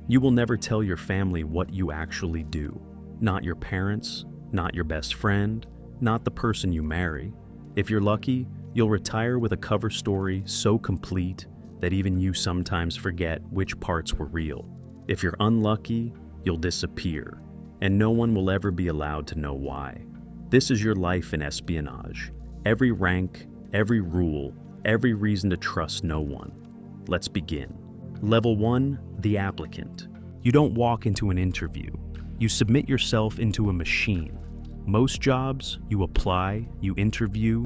You will never tell your family what you actually do. Not your parents, not your best friend, not the person you marry. If you're lucky, you'll retire with a cover story so complete that even you sometimes forget which parts were real. If you're unlucky, you'll disappear, and no one will ever be allowed to know why. This is your life in espionage. Every rank, every rule, every reason to trust no one. Let's begin. Level 1, the applicant. You don't walk into an interview. You submit yourself into a machine. Most jobs, you apply, you interview,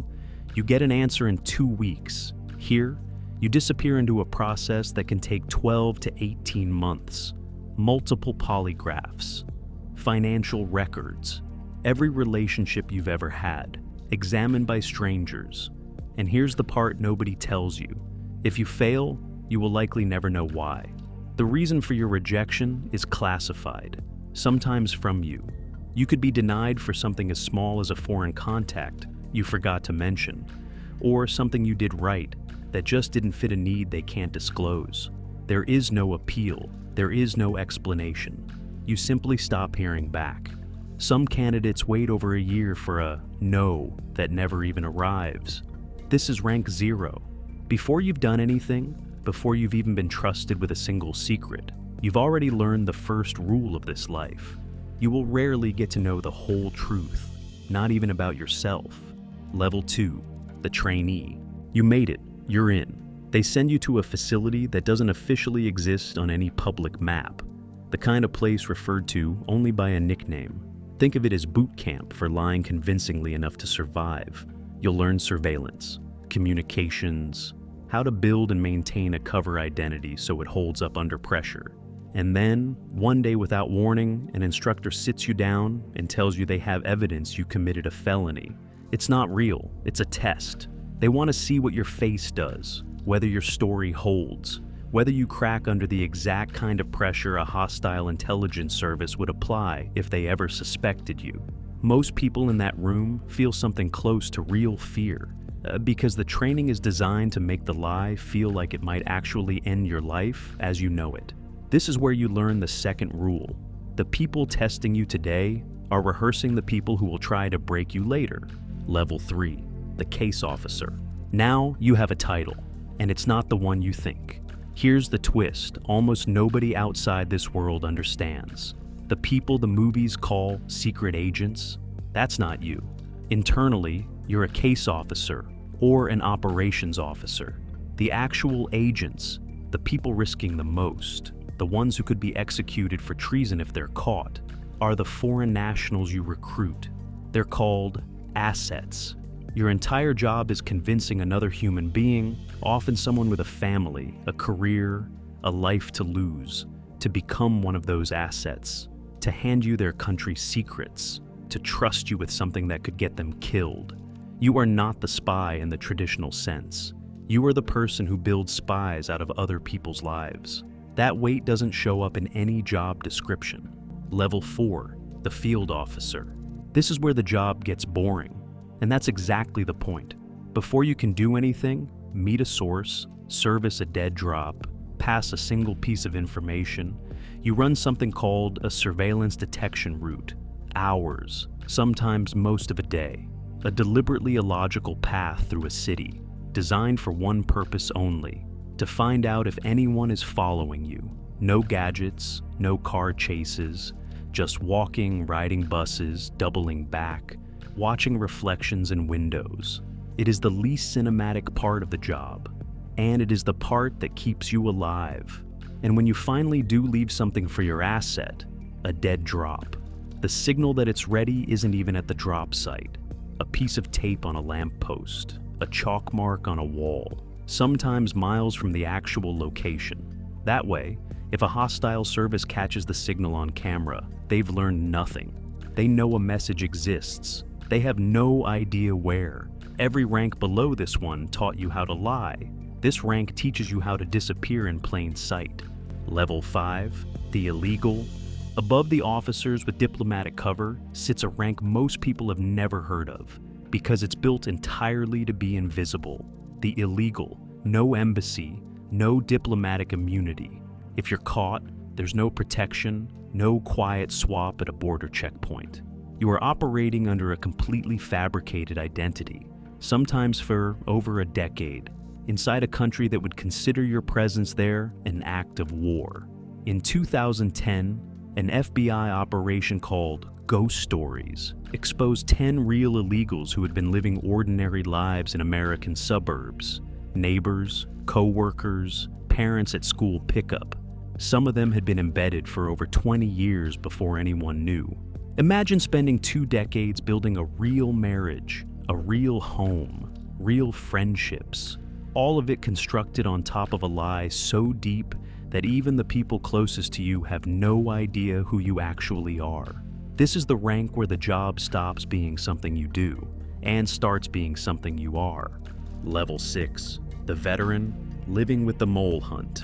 you get an answer in 2 weeks. Here, you disappear into a process that can take 12 to 18 months. Multiple polygraphs, financial records, every relationship you've ever had, examined by strangers. And here's the part nobody tells you. If you fail, you will likely never know why. The reason for your rejection is classified, sometimes from you. You could be denied for something as small as a foreign contact you forgot to mention, or something you did right that just didn't fit a need they can't disclose. There is no appeal, there is no explanation. You simply stop hearing back. Some candidates wait over a year for a no that never even arrives. This is rank 0. Before you've done anything, before you've even been trusted with a single secret, you've already learned the first rule of this life. You will rarely get to know the whole truth, not even about yourself. Level 2, the trainee. You made it, you're in. They send you to a facility that doesn't officially exist on any public map, the kind of place referred to only by a nickname. Think of it as boot camp for lying convincingly enough to survive. You'll learn surveillance, communications, how to build and maintain a cover identity so it holds up under pressure. And then, one day without warning, an instructor sits you down and tells you they have evidence you committed a felony. It's not real, it's a test. They want to see what your face does, whether your story holds, whether you crack under the exact kind of pressure a hostile intelligence service would apply if they ever suspected you. Most people in that room feel something close to real fear, because the training is designed to make the lie feel like it might actually end your life as you know it. This is where you learn the second rule. The people testing you today are rehearsing the people who will try to break you later. Level 3, the case officer. Now you have a title, and it's not the one you think. Here's the twist almost nobody outside this world understands. The people the movies call secret agents, that's not you. Internally, you're a case officer or an operations officer. The actual agents, the people risking the most, the ones who could be executed for treason if they're caught, are the foreign nationals you recruit. They're called assets. Your entire job is convincing another human being, often someone with a family, a career, a life to lose, to become one of those assets, to hand you their country's secrets, to trust you with something that could get them killed. You are not the spy in the traditional sense. You are the person who builds spies out of other people's lives. That weight doesn't show up in any job description. Level 4, the field officer. This is where the job gets boring. And that's exactly the point. Before you can do anything, meet a source, service a dead drop, pass a single piece of information, you run something called a surveillance detection route. Hours, sometimes most of a day. A deliberately illogical path through a city, designed for one purpose only, to find out if anyone is following you. No gadgets, no car chases, just walking, riding buses, doubling back, watching reflections in windows. It is the least cinematic part of the job, and it is the part that keeps you alive. And when you finally do leave something for your asset, a dead drop, the signal that it's ready isn't even at the drop site. A piece of tape on a lamppost, a chalk mark on a wall, sometimes miles from the actual location. That way, if a hostile service catches the signal on camera, they've learned nothing. They know a message exists. They have no idea where. Every rank below this one taught you how to lie. This rank teaches you how to disappear in plain sight. Level 5, the illegal. Above the officers with diplomatic cover sits a rank most people have never heard of, because it's built entirely to be invisible. The illegal, no embassy, no diplomatic immunity. If you're caught, There's no protection, no quiet swap at a border checkpoint. You are operating under a completely fabricated identity, sometimes for over a decade, inside a country that would consider your presence there an act of war. In 2010, an FBI operation called Ghost Stories exposed 10 real illegals who had been living ordinary lives in American suburbs. Neighbors, co-workers, parents at school pickup. Some of them had been embedded for over 20 years before anyone knew. Imagine spending 2 decades building a real marriage, a real home, real friendships, all of it constructed on top of a lie so deep that even the people closest to you have no idea who you actually are. This is the rank where the job stops being something you do and starts being something you are. Level 6, the veteran, living with the mole hunt.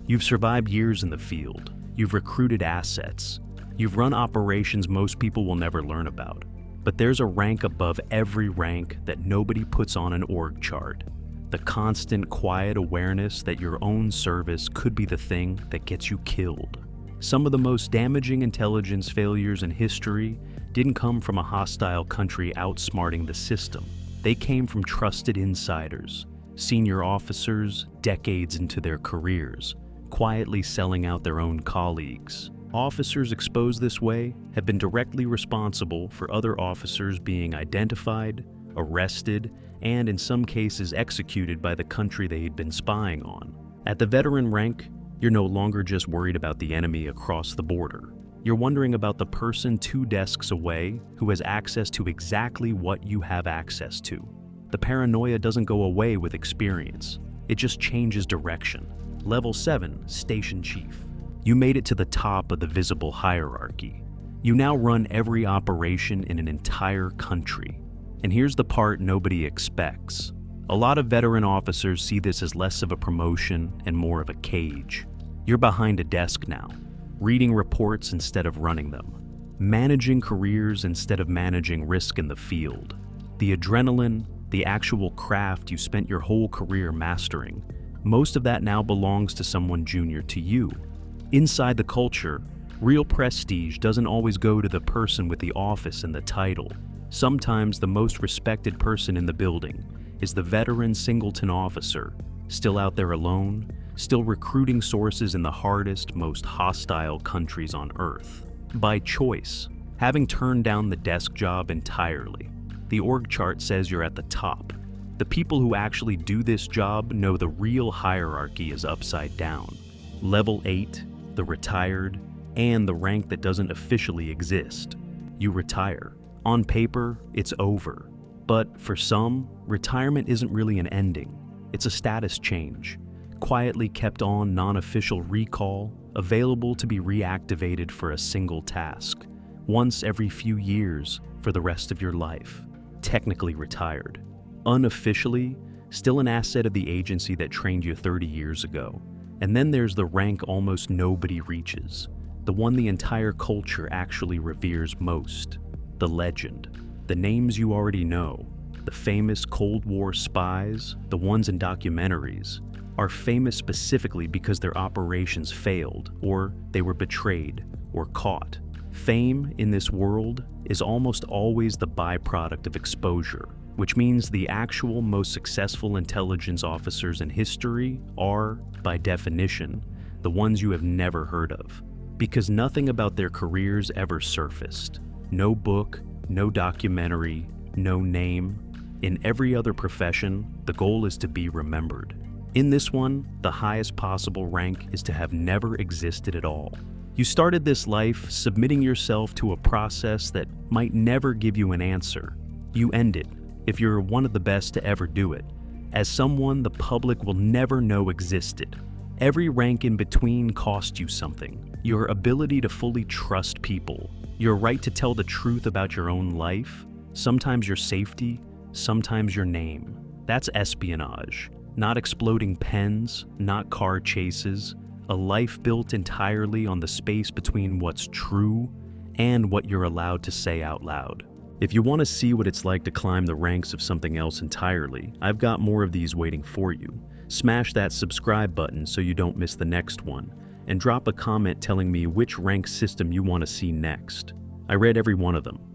You've survived years in the field. You've recruited assets. You've run operations most people will never learn about. But there's a rank above every rank that nobody puts on an org chart. The constant, quiet awareness that your own service could be the thing that gets you killed. Some of the most damaging intelligence failures in history didn't come from a hostile country outsmarting the system. They came from trusted insiders, senior officers decades into their careers, quietly selling out their own colleagues. Officers exposed this way have been directly responsible for other officers being identified, arrested, and in some cases executed by the country they had been spying on. At the veteran rank, you're no longer just worried about the enemy across the border. You're wondering about the person 2 desks away who has access to exactly what you have access to. The paranoia doesn't go away with experience. It just changes direction. Level 7, Station Chief. You made it to the top of the visible hierarchy. You now run every operation in an entire country. And here's the part nobody expects. A lot of veteran officers see this as less of a promotion and more of a cage. You're behind a desk now, reading reports instead of running them, managing careers instead of managing risk in the field. The adrenaline, the actual craft you spent your whole career mastering, most of that now belongs to someone junior to you. Inside the culture, real prestige doesn't always go to the person with the office and the title. Sometimes the most respected person in the building is the veteran singleton officer, still out there alone, still recruiting sources in the hardest, most hostile countries on Earth. By choice, having turned down the desk job entirely. The org chart says you're at the top. The people who actually do this job know the real hierarchy is upside down. Level 8, the retired, and the rank that doesn't officially exist. You retire. On paper, it's over. But for some, retirement isn't really an ending. It's a status change, quietly kept on non-official recall, available to be reactivated for a single task, once every few years for the rest of your life. Technically retired. Unofficially, still an asset of the agency that trained you 30 years ago. And then there's the rank almost nobody reaches, the one the entire culture actually reveres most. The legend. The names you already know, the famous Cold War spies, the ones in documentaries, are famous specifically because their operations failed, or they were betrayed, or caught. Fame in this world is almost always the byproduct of exposure, which means the actual most successful intelligence officers in history are, by definition, the ones you have never heard of, because nothing about their careers ever surfaced. No book, no documentary, no name. In every other profession, the goal is to be remembered. In this one, the highest possible rank is to have never existed at all. You started this life submitting yourself to a process that might never give you an answer. You end it, if you're one of the best to ever do it, as someone the public will never know existed. Every rank in between cost you something. Your ability to fully trust people, your right to tell the truth about your own life, sometimes your safety, sometimes your name. That's espionage. Not exploding pens, not car chases, a life built entirely on the space between what's true and what you're allowed to say out loud. If you want to see what it's like to climb the ranks of something else entirely, I've got more of these waiting for you. Smash that subscribe button so you don't miss the next one. and drop a comment telling me which rank system you want to see next. I read every one of them.